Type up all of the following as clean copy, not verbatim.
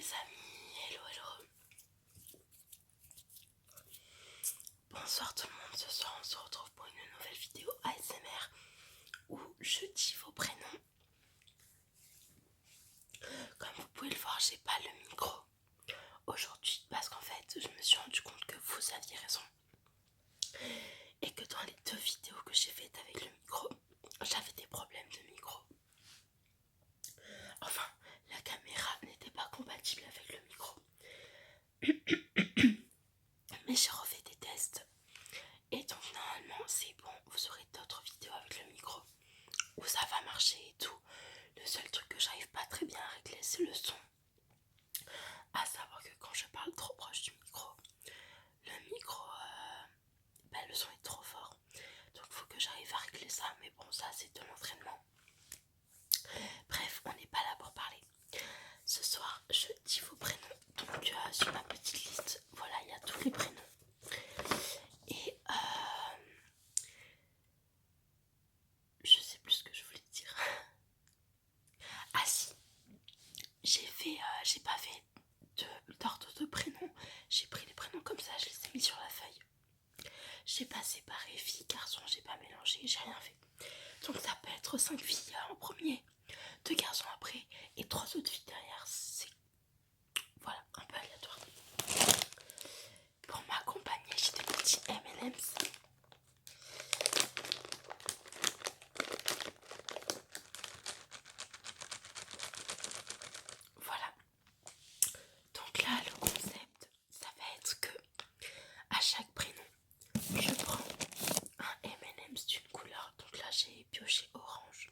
les amis, hello hello. Bonsoir tout le monde, ce soir on se retrouve pour une nouvelle vidéo ASMR où je dis vos prénoms. Comme vous pouvez le voir, j'ai pas le micro aujourd'hui parce qu'en fait je me suis rendu compte que vous aviez raison et que dans les deux vidéos que j'ai faites avec le micro, j'avais des problèmes de micro. Enfin, la caméra n'était pas compatible avec le micro. Mais j'ai refait des tests et donc normalement c'est bon, vous aurez d'autres vidéos avec le micro où ça va marcher et tout. Le seul truc que j'arrive pas très bien à régler, c'est le son. À savoir que quand je parle trop proche du micro, le son est trop fort. Donc il faut que j'arrive à régler ça, mais bon, ça c'est de l'entraînement. Bref, on n'est pas là pour parler. Ce soir, je dis vos prénoms. Donc sur ma petite liste, voilà, il y a tous les prénoms. Et je sais plus ce que je voulais dire. Ah si, j'ai pas fait d'ordre de prénoms. J'ai pris les prénoms comme ça, je les ai mis sur la feuille. J'ai pas séparé filles, garçons, j'ai pas mélangé, j'ai rien fait. Donc ça peut être 5 filles en premier, 2 garçons après et 3 autres filles derrière. C'est voilà, un peu aléatoire. Pour m'accompagner, j'ai des petits M&M's. Voilà. Donc là, le concept, ça va être que à chaque prénom, je prends un M&M's d'une couleur. Donc là, j'ai pioché orange.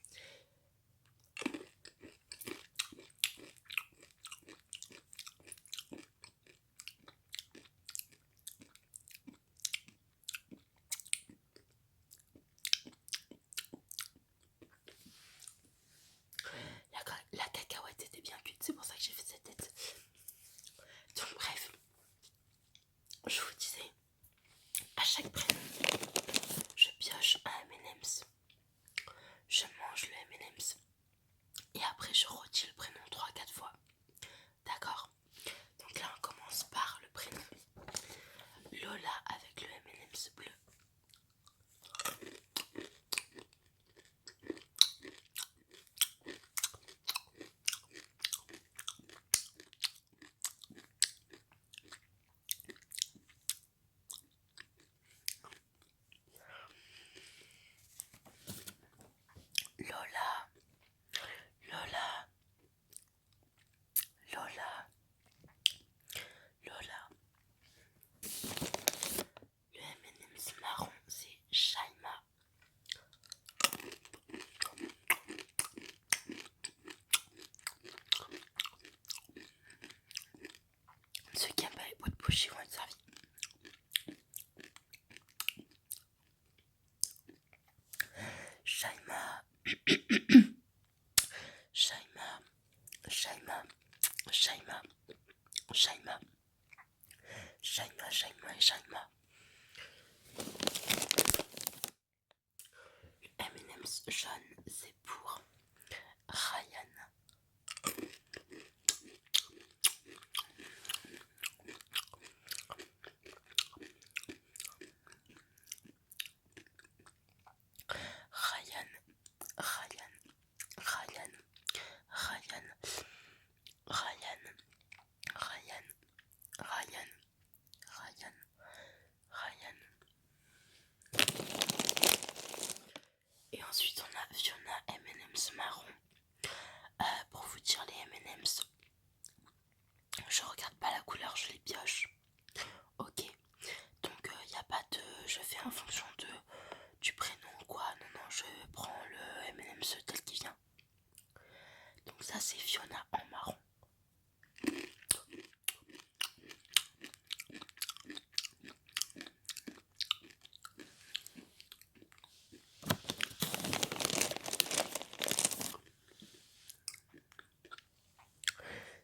La cacahuète était bien cuite, c'est pour ça que j'ai fait cette tête. Donc bref, je vous disais, à chaque prénom, je pioche un M&M's. Je mange le M&M's. Et après je redis le prénom 3-4 fois. D'accord? Donc là on commence par le prénom Lola avec le M&M's bleu. Lola, Lola, Lola, Lola. Le M&M's marron, c'est Shaima. Ceux qui aiment pas les pots de bougie vont être servis. Shaima, Shaima, Shaima, Shaima, Shaima, Shaima, Shaima et Shaima. M&M's jaune, c'est pour Ryan. Ryan, Ryan, Ryan, Ryan, Ryan, Ryan, Ryan, Ryan, Ryan. Et ensuite on a Fiona M&M's marron. Pour vous dire les M&M's, je regarde pas la couleur, je les pioche. Ok, donc y a pas de, je fais en fonction du prénom ou quoi. Non, je prends le M&M's tel qu'il vient. Donc ça c'est Fiona en marron.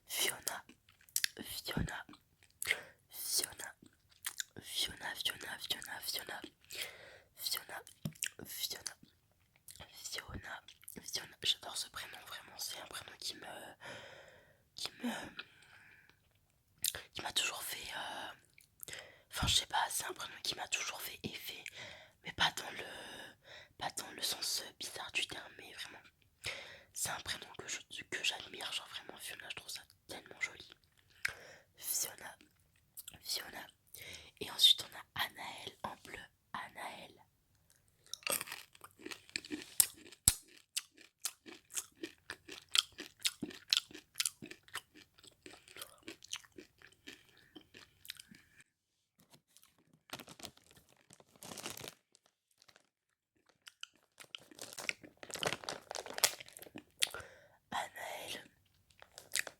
Fiona, Fiona, Fiona, Fiona, Fiona, Fiona, Fiona, Fiona, Fiona, Fiona, Fiona. J'adore ce prénom, vraiment, c'est un prénom qui me m'a toujours fait... Enfin, je sais pas, c'est un prénom qui m'a toujours fait effet. Mais pas dans le sens bizarre du terme, mais vraiment. C'est un prénom que j'admire, genre vraiment Fiona, je trouve ça tellement joli. Fiona. Et ensuite on a Anaël en bleu. Anaël.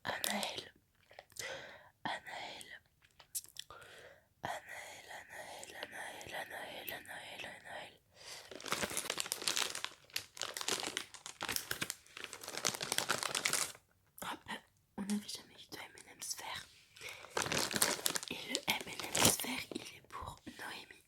Anaël. Hop, on n'avait jamais eu de M&M's vert. Et le M&M's vert, il est pour Noémie.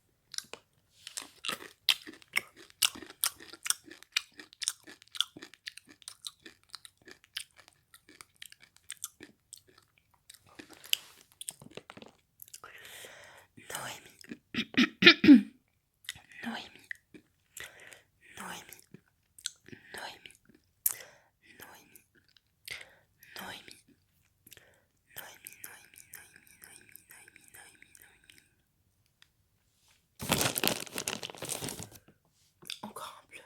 Encore un bleu.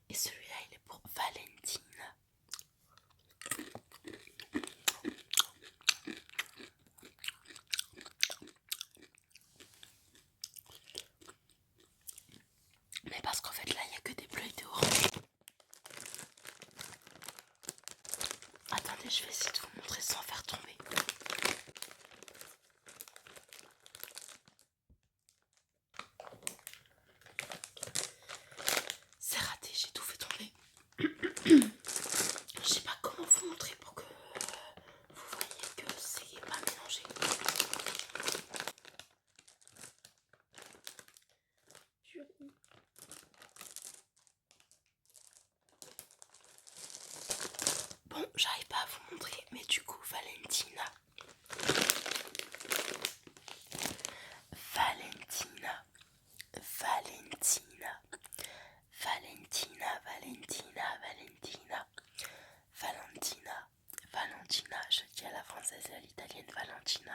Et celui-là, il est pour Valentine. Mais parce qu'en fait, là, il n'y a que des bleus et des oranges. Attendez, je vais essayer de vous montrer sans faire tomber. C'est raté, j'ai tout fait tomber. Je sais pas comment vous montrer pour que vous voyez que c'est pas mélangé. Bon, j'arrive pas à vous montrer, mais du coup, Valentina. Je dis à la française et à l'italienne Valentina.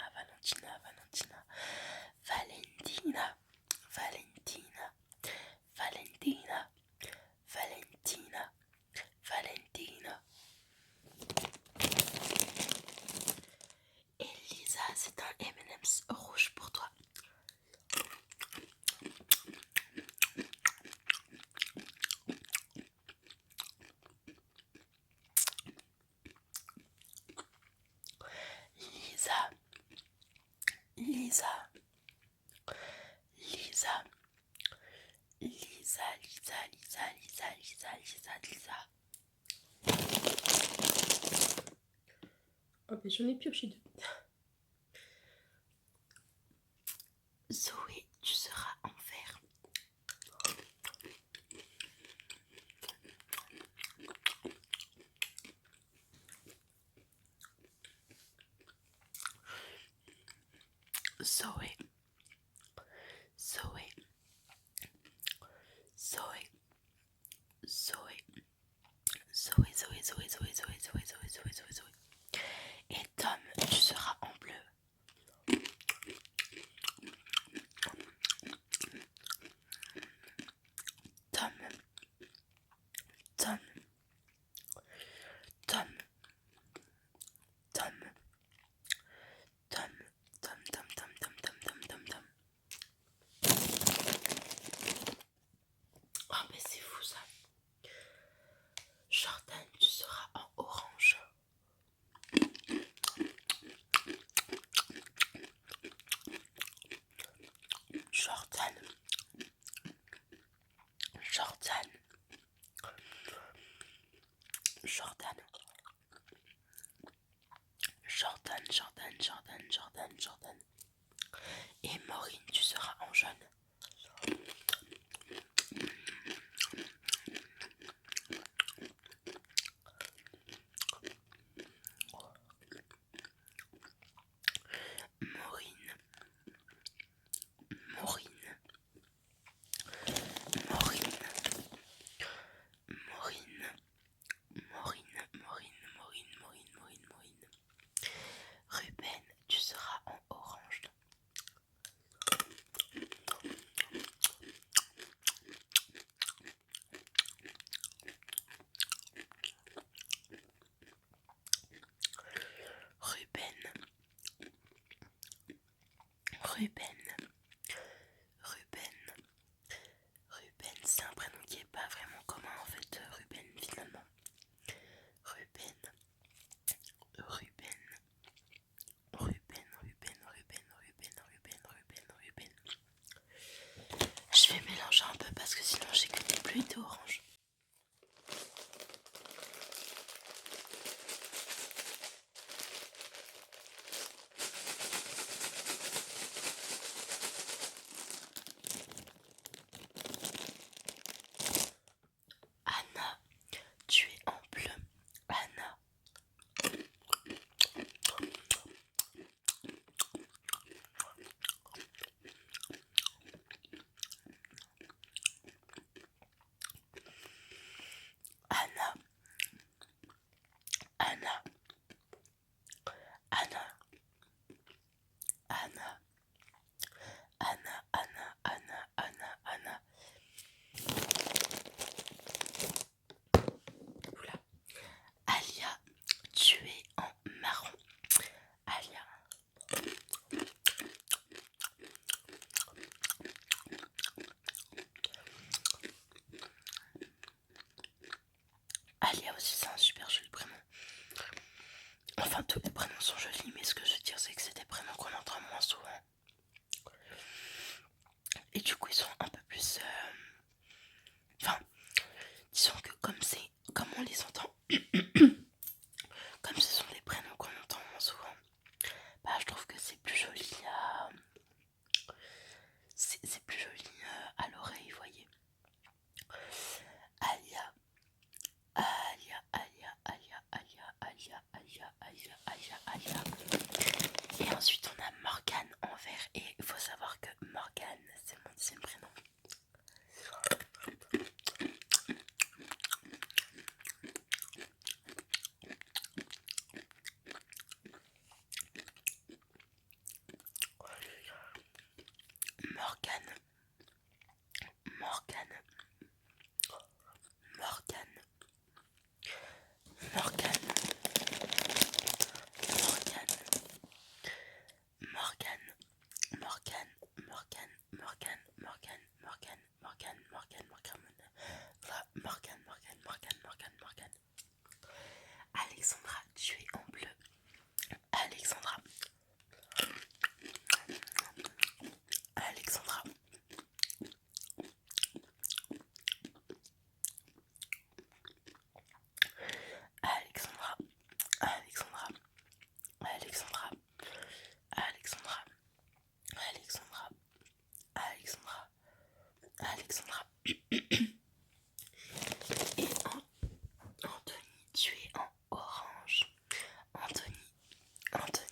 Elisa, c'est un M&M's rouge pour toi. Lisa. Oh ben j'en ai pioché deux. Zoé, tu seras en vert. Zoé. Et Tom, tu seras en bleu. Tom. Oh mais c'est fou ça. Jordan, tu seras en orange. Jordan. Et Maureen, tu seras en jaune. Ruben. Ruben. Ruben, c'est un prénom qui est pas vraiment commun en fait, Ruben finalement. Ruben. Ruben. Ruben, Ruben, Ruben, Ruben, Ruben, Ruben, Ruben. Je vais mélanger un peu parce que sinon j'ai que des bleus et des oranges. Anna, tu es en bleu. Anna. Anna. Anna. Anna. Anna. Anna, Anna, Anna, Anna, Anna. Oula. Alia, tu es en marron. Alia. Alia aussi, c'est un super joli prénom. Enfin, tous les prénoms sont jolis, mais ce que je veux dire, c'est que c'est des prénoms qu'on entend moins souvent. Et du coup, ils sont un peu plus... Enfin, disons que comme on les entend, comme ce sont des prénoms qu'on entend moins souvent, bah je trouve que c'est plus joli à... C'est plus joli à l'oreille, vous voyez. Alia. Alia, Alia, Alia, Alia, Alia, Alia, Alia, Alia, Alia. Et ensuite on a Morgane en vert. Et il faut savoir que Morgane, c'est mon deuxième prénom. Morgane. Morgane. Morgane. Morgane. Morgane. Morgane. Morgane. Morgane. Morgane. Morgane. Morgane. Morgane. Morgane. Morgane. Alexandra, tu es en bleu. Alexandra. Alexandra. Alexandra. Alexandra. Alexandra. Alexandra. Alexandra. Alexandra. Alexandra. Et Anthony, tu es en orange. Anthony. Anthony.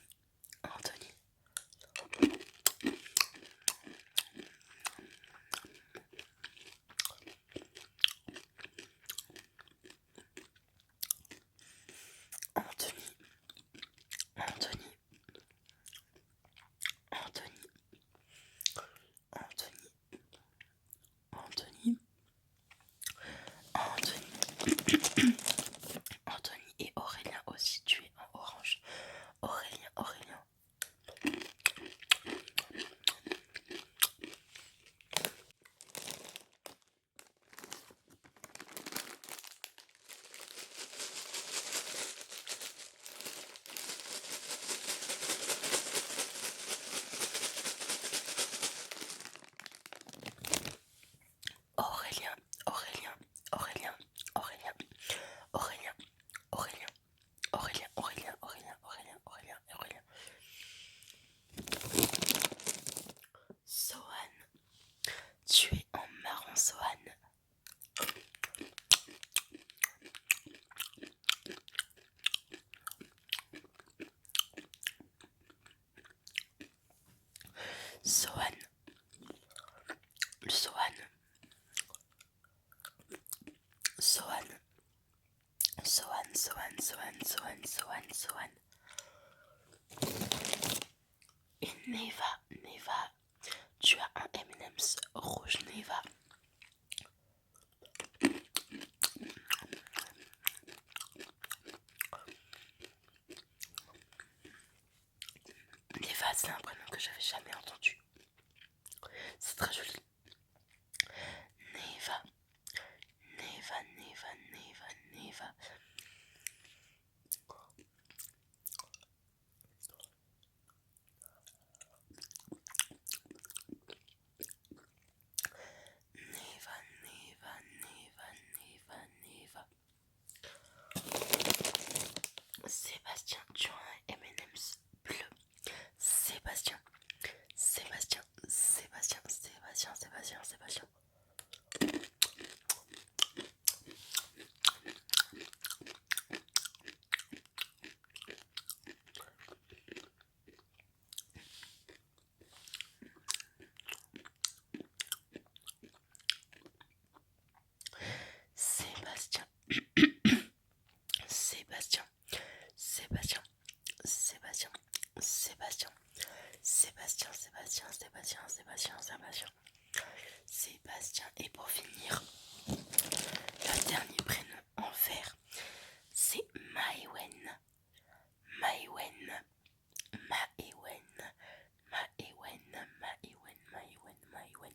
Anthony. Anthony. Anthony. Anthony. Anthony. Anthony. Anthony. Anthony et Aurélien aussi, tu es en orange. Aurélien, Aurélien. Aurélien, Aurélien, Aurélien, Aurélien, Aurélien, Aurélien, Aurélien, Aurélien, Aurélien, Aurélien, Aurélien, Aurélien. Sohan, tu es en marron, Sohan. Sohan, le Sohan. Sohan. Sohan, Sohan, Sohan, Sohan, Sohan, Sohan. Et Neva, Neva, tu as un M&M's rouge, Neva. Neva, c'est un prénom que j'avais jamais entendu. c'est très joli. Neva. Neva, Neva, Neva, Neva. Neva, Neva, Neva, Neva, Neva. Sébastien, tu as un M&M's bleu. Sébastien, Sébastien, Sébastien, Sébastien, Sébastien, Sébastien. Sébastien, Sébastien, Sébastien, Sébastien, Sébastien, Sébastien, Sébastien, Sébastien, Sébastien, Sébastien, Sébastien. Et pour finir, le dernier prénom en vert, c'est Maëwen. Maëwen, Maëwen, Maëwen, Maëwen, Maëwen, Maëwen.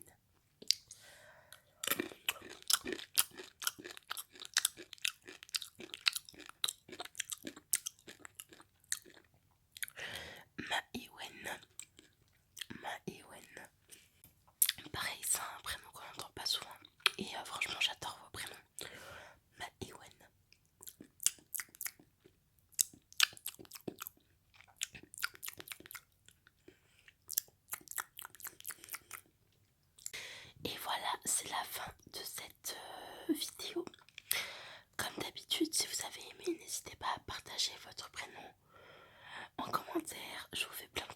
Maëwen, Maëwen. Pareil, c'est un prénom qu'on n'entend pas souvent. Et franchement, j'adore vos prénoms. Maëwen. Et voilà, c'est la fin de cette vidéo. Comme d'habitude, si vous avez aimé, n'hésitez pas à partager votre prénom en commentaire. Je vous fais plein de